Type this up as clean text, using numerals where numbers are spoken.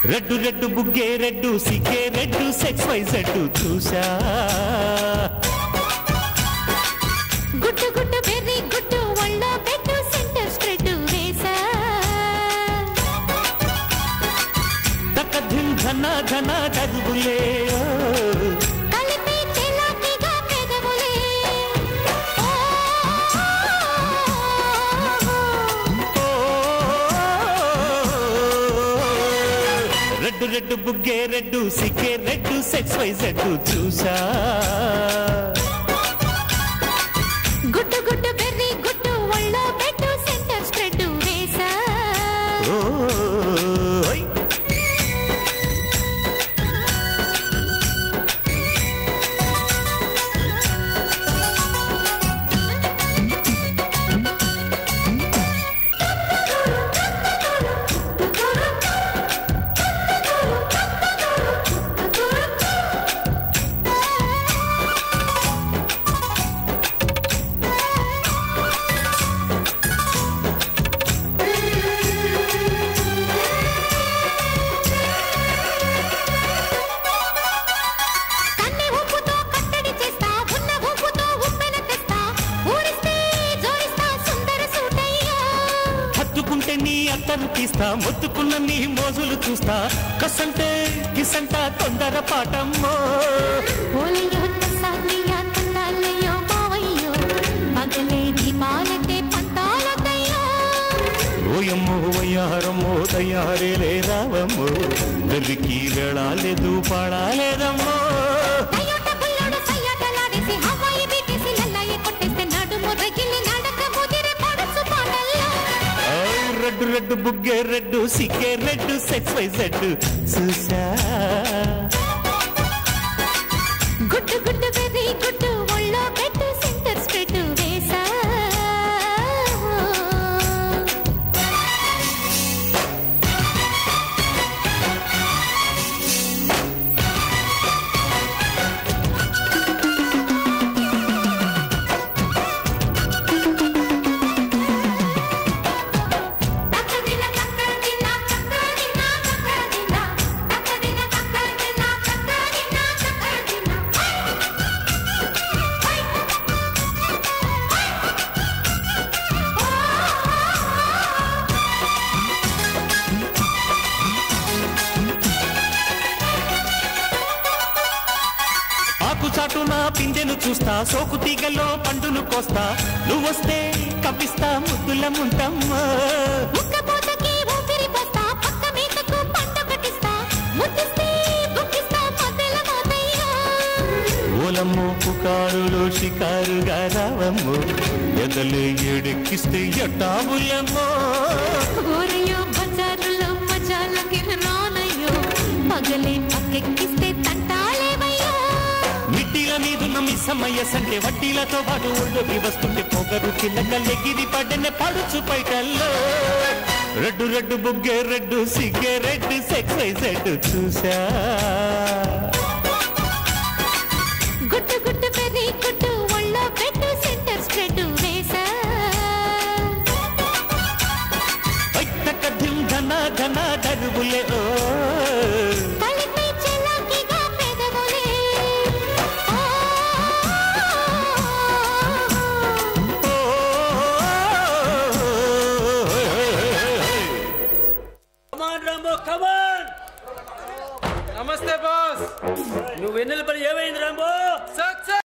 Red red బుగ్గే red సిగ్గే red sex Y Z చూసా గుట్టు గుట్టు బెర్రీ గుట్టు ఒళ్ళో పెట్టు సెంటర్ స్ప్రెడ్ వేసా తక ధిం ధన ధన దరువులే కలిపి చెలాకిగా పెదవులే రెడ్డు రెడ్డు బుగ్గే రెడ్డు సిగ్గే రెడ్డు సెక్స్ వై జెడ్డు చూసా గుట్టు గుట్టు బెర్రీ గుట్టు ఒళ్ళో పెట్టు సెంటర్ స్ప్రెడ్ వేసా నీ అత్తను తీస్తా మొత్తుకున్న నీ మోజులు చూస్తా కసంటే కిసంట తొందర పాటమ్మో ఓలయ్యో తసానియా తన్నాలయ్యో మావయ్యో మగలే దీపాలతే పంతాలతయ్యో ఓయమ్మో వయ్యారమ్మో తయారేలే రావమ్మో గల్లికి వెళ్ళాలేదు పాడాలేదమ్మో అయ్యోట బుల్లోడు సయ్యాటలాడేసి హవాయి బీటేసి లల్లాయి కొట్టేస్తే నడుము రగిలి నడక ముదిరే పడసు పాటల్లో రెడ్డు రెడ్డు బుగ్గే రెడ్డు సిగ్గే రెడ్డు సెక్స్ వై జెడ్డు చూసా గుట్టు గుట్టు బెర్రీ గుట్టు ఒళ్ళో పెట్టు సెంటర్ స్ప్రెడ్ వేసా చాటున పిందెను చూస్తా సోకు తీగలో పండును కోస్తా నువ్వొస్తే కప్పిస్తా ముద్దుల ముంటమ్మా ఉక్కపోతకి ఊపిరి పోస్తా పక్క మీదకు పంట కట్టిస్తా ముద్దిస్తే బుక్కిస్తా మధ్యల మోతయ్యో ఓలమ్మో పుకారులో షికారుగా రావమ్మో ఎదలు ఎడెక్కిస్తే ఎట్టాబులమ్మో ఊరయ్యో బజారులో మజాలకి రానయ్యో పగలే పక్కెక్కిస్తే తంటాలేవయ్యో మిట్టిల మీదున్న మిస్సమ్మయ్య సంటే వడ్డీలతో పాటు ఒళ్ళోకి వస్తుంటే పొగరు చిల్లకల్లెగిరి పడ్డనే పడుచు పైటల్లో రెడ్డు రెడ్డు బుగ్గే రెడ్డు సిగ్గే రెడ్డు సెక్స్ వై జెడ్డు చూసా గుట్టు గుట్టు బెర్రీ గుట్టు ఒళ్ళో పెట్టు సెంటర్ స్ప్రెడ్ వేసా తక ధిం ధన ధన దరువులే కలిపి చెలాకిగా పెదవులే నమస్తే బాస్. నువ్వు వెన్నెల పని ఏమైంది రాంబో?